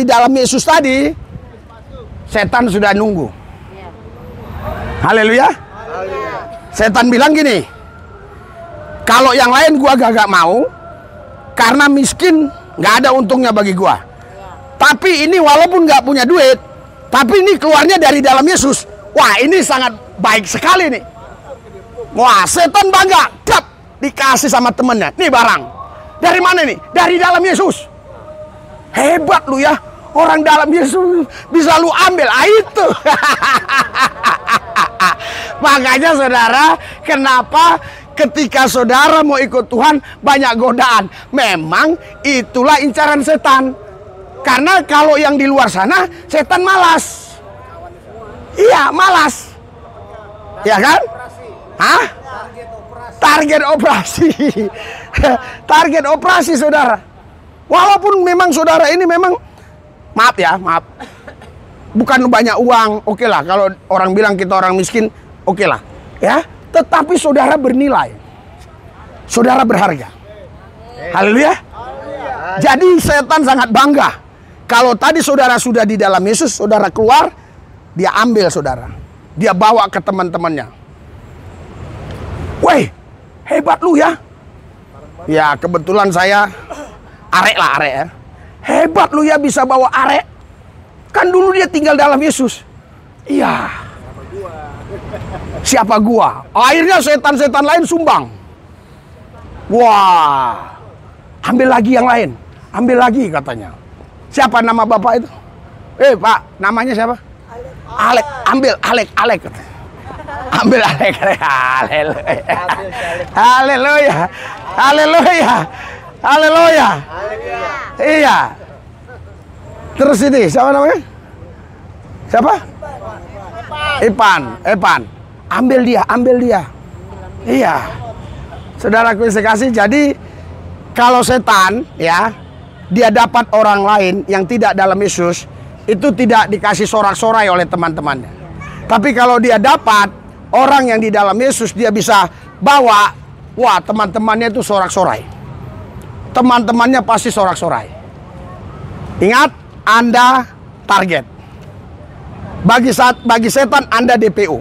dalam Yesus tadi, setan sudah nunggu. Haleluya. Setan bilang gini, kalau yang lain gua gak mau, karena miskin gak ada untungnya bagi gua. Tapi ini walaupun gak punya duit, tapi ini keluarnya dari dalam Yesus. Wah, ini sangat baik sekali nih. Wah, setan bangga, dikasih sama temennya. Nih barang, dari mana nih? Dari dalam Yesus. Hebat lu ya, orang dalam Yesus bisa lu ambil. Itu. Makanya saudara, kenapa ketika saudara mau ikut Tuhan banyak godaan? Memang itulah incaran setan. Karena kalau yang di luar sana, setan malas. Iya, malas. Ya kan? Hah? Target operasi. Target operasi saudara. Walaupun memang saudara ini memang, maaf ya, maaf, bukan banyak uang, oke lah. Kalau orang bilang kita orang miskin, oke lah, ya. Tetapi saudara bernilai, saudara berharga. Haleluya. Jadi setan sangat bangga. Kalau tadi saudara sudah di dalam Yesus, saudara keluar, dia ambil saudara, dia bawa ke teman-temannya. Weh, hebat lu ya. Ya kebetulan saya arek ya. Hebat lu ya bisa bawa arek. Kan dulu dia tinggal dalam Yesus. Iya. Siapa gua? Akhirnya setan-setan lain sumbang. Wah, ambil lagi yang lain. Ambil lagi katanya. Siapa nama bapak itu? Pak, namanya siapa? Alek, ambil Alek. Ambil Alek. Haleluya. Haleluya. Haleluya. Iya. Terus ini siapa namanya? Siapa? Epan. Ambil dia. Iya. Saudaraku sekasih, jadi kalau setan ya, dia dapat orang lain yang tidak dalam Yesus, itu tidak dikasih sorak-sorai oleh teman-temannya. Tapi kalau dia dapat orang yang di dalam Yesus, dia bisa bawa. Wah, teman-temannya itu sorak-sorai. Teman-temannya pasti sorak-sorai. Ingat, Anda target. Bagi setan, Anda DPO.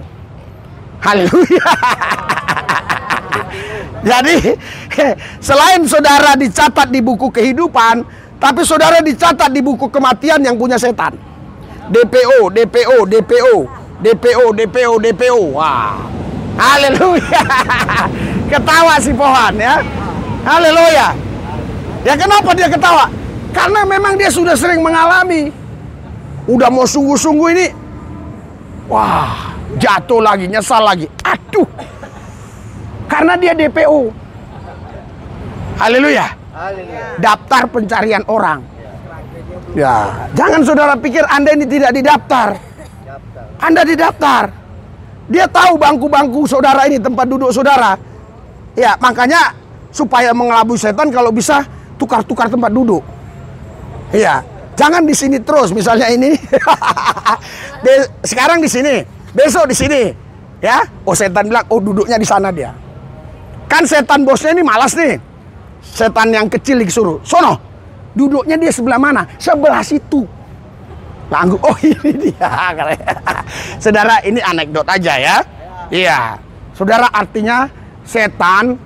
Haleluya. Jadi, selain saudara dicatat di buku kehidupan, tapi saudara dicatat di buku kematian yang punya setan. DPO. Wah. Haleluya. Ketawa si pohon ya. Haleluya. Ya kenapa dia ketawa? Karena memang dia sudah sering mengalami. Udah mau sungguh-sungguh ini. Wah, jatuh lagi, nyesal lagi. Aduh. Karena dia DPO. Haleluya. Daftar pencarian orang. Ya, jangan saudara pikir Anda ini tidak didaftar. Anda didaftar. Dia tahu bangku-bangku saudara ini, tempat duduk saudara. Ya, makanya supaya mengelabui setan kalau bisa tukar-tukar tempat duduk. Iya, jangan di sini terus. Misalnya ini, sekarang di sini, besok di sini, ya. Oh, setan bilang, oh duduknya di sana dia. Kan setan bosnya ini malas nih. Setan yang kecil disuruh, sono, duduknya dia sebelah mana? Sebelah situ. Langsung, oh ini dia. Saudara, ini anekdot aja ya. Iya, saudara, artinya setan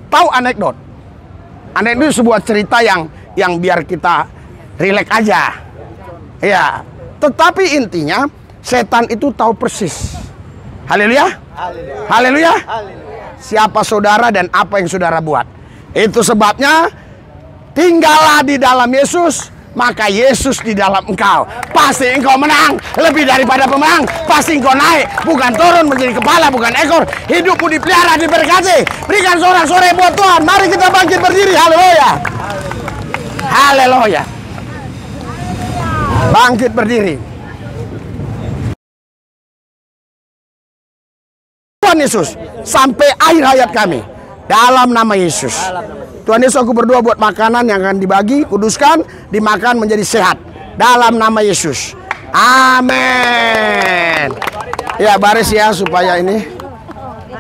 tahu anekdot. Anekdot itu sebuah cerita yang biar kita rileks aja. Iya, tetapi intinya setan itu tahu persis. Haleluya. Haleluya. Siapa saudara dan apa yang saudara buat. Itu sebabnya tinggallah di dalam Yesus, maka Yesus di dalam engkau. Pasti engkau menang, lebih daripada pemenang. Pasti engkau naik, bukan turun menjadi kepala, bukan ekor. Hidupmu dipelihara, diberkati. Berikan sorak-sorai buat Tuhan. Mari kita bangkit berdiri. Haleluya. Haleluya. Bangkit berdiri. Tuhan Yesus, sampai akhir hayat kami, dalam nama Yesus. Tuhan Yesus, aku berdoa buat makanan yang akan dibagi, kuduskan, dimakan menjadi sehat. Dalam nama Yesus. Amin. Ya, baris ya supaya ini.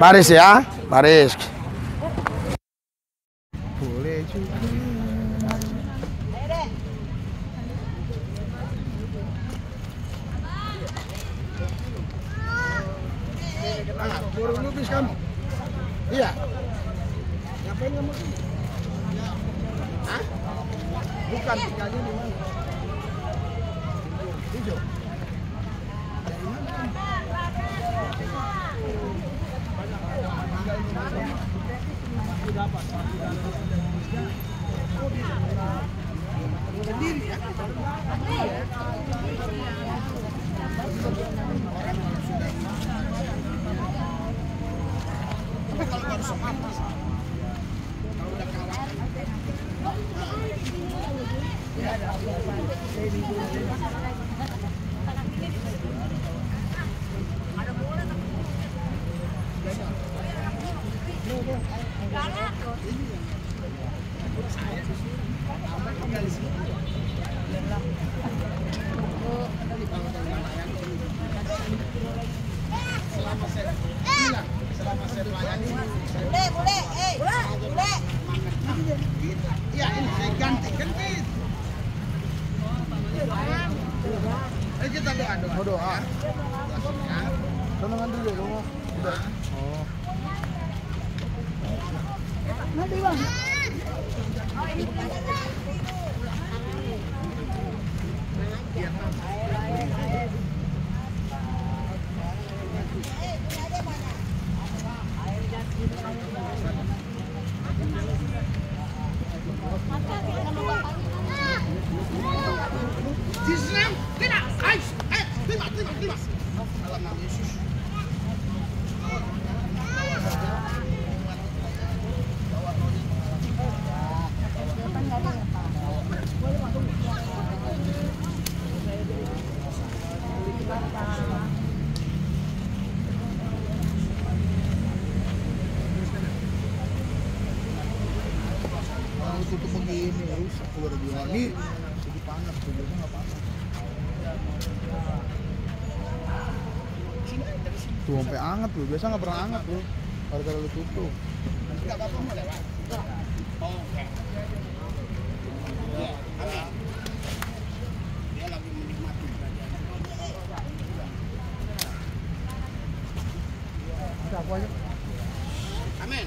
Baris ya, baris. Boleh juga. Burung lupis kamu? Iya. Ngapain kamu sini? Hah? Bukan, tinggalnya di mana? Hijau. Sendiri ya? Tapi kalau baru semata, kalau udah kalah. Selama saya melayani, boleh, boleh. Iya, ini saya ganti. Ayo kita doa. Mau doa. Tenangan dulu ya, udah. Oh. Nanti bang. Terima. Dalam nama Yesus. Kalau tutup begini rusak keluar dia. Ini jadi panas, biasanya nggak panas. Tuh sampai anget tuh, biasa nggak pernah anget tuh. Gara-gara lu tutup. Enggak apa-apa mau lewat. Oke. Ya, amin. Dia lagi menikmati kerajaan. Apa aja? Amin.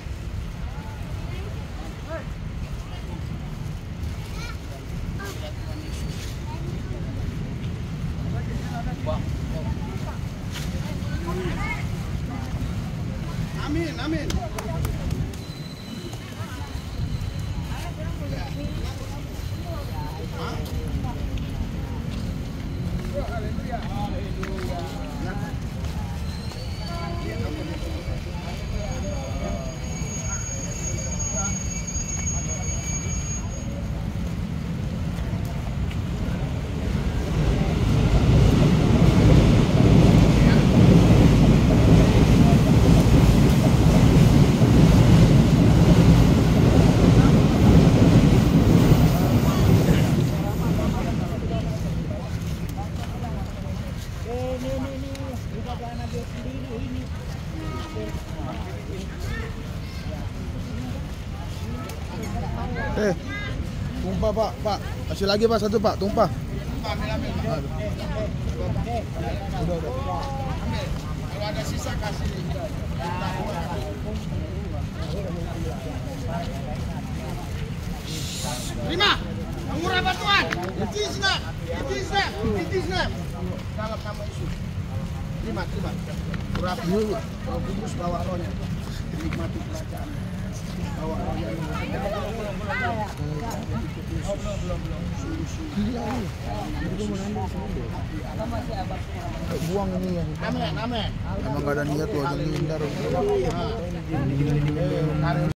Amin. Tumpah Pak. Kasih lagi Pak, satu Pak, tumpah. Ambil. Udah. Ambil. Kalau ada sisa kasih. Terima. Mengurang bantuan. It is not. Dalam nama Yesus. Terima. Urapi dulu. Roh Kudus bawa rohnya. Nikmati kerajaan. Bawa rohnya. Buang ini yang. Amin. Emang gak ada niat tuh aja ngindar.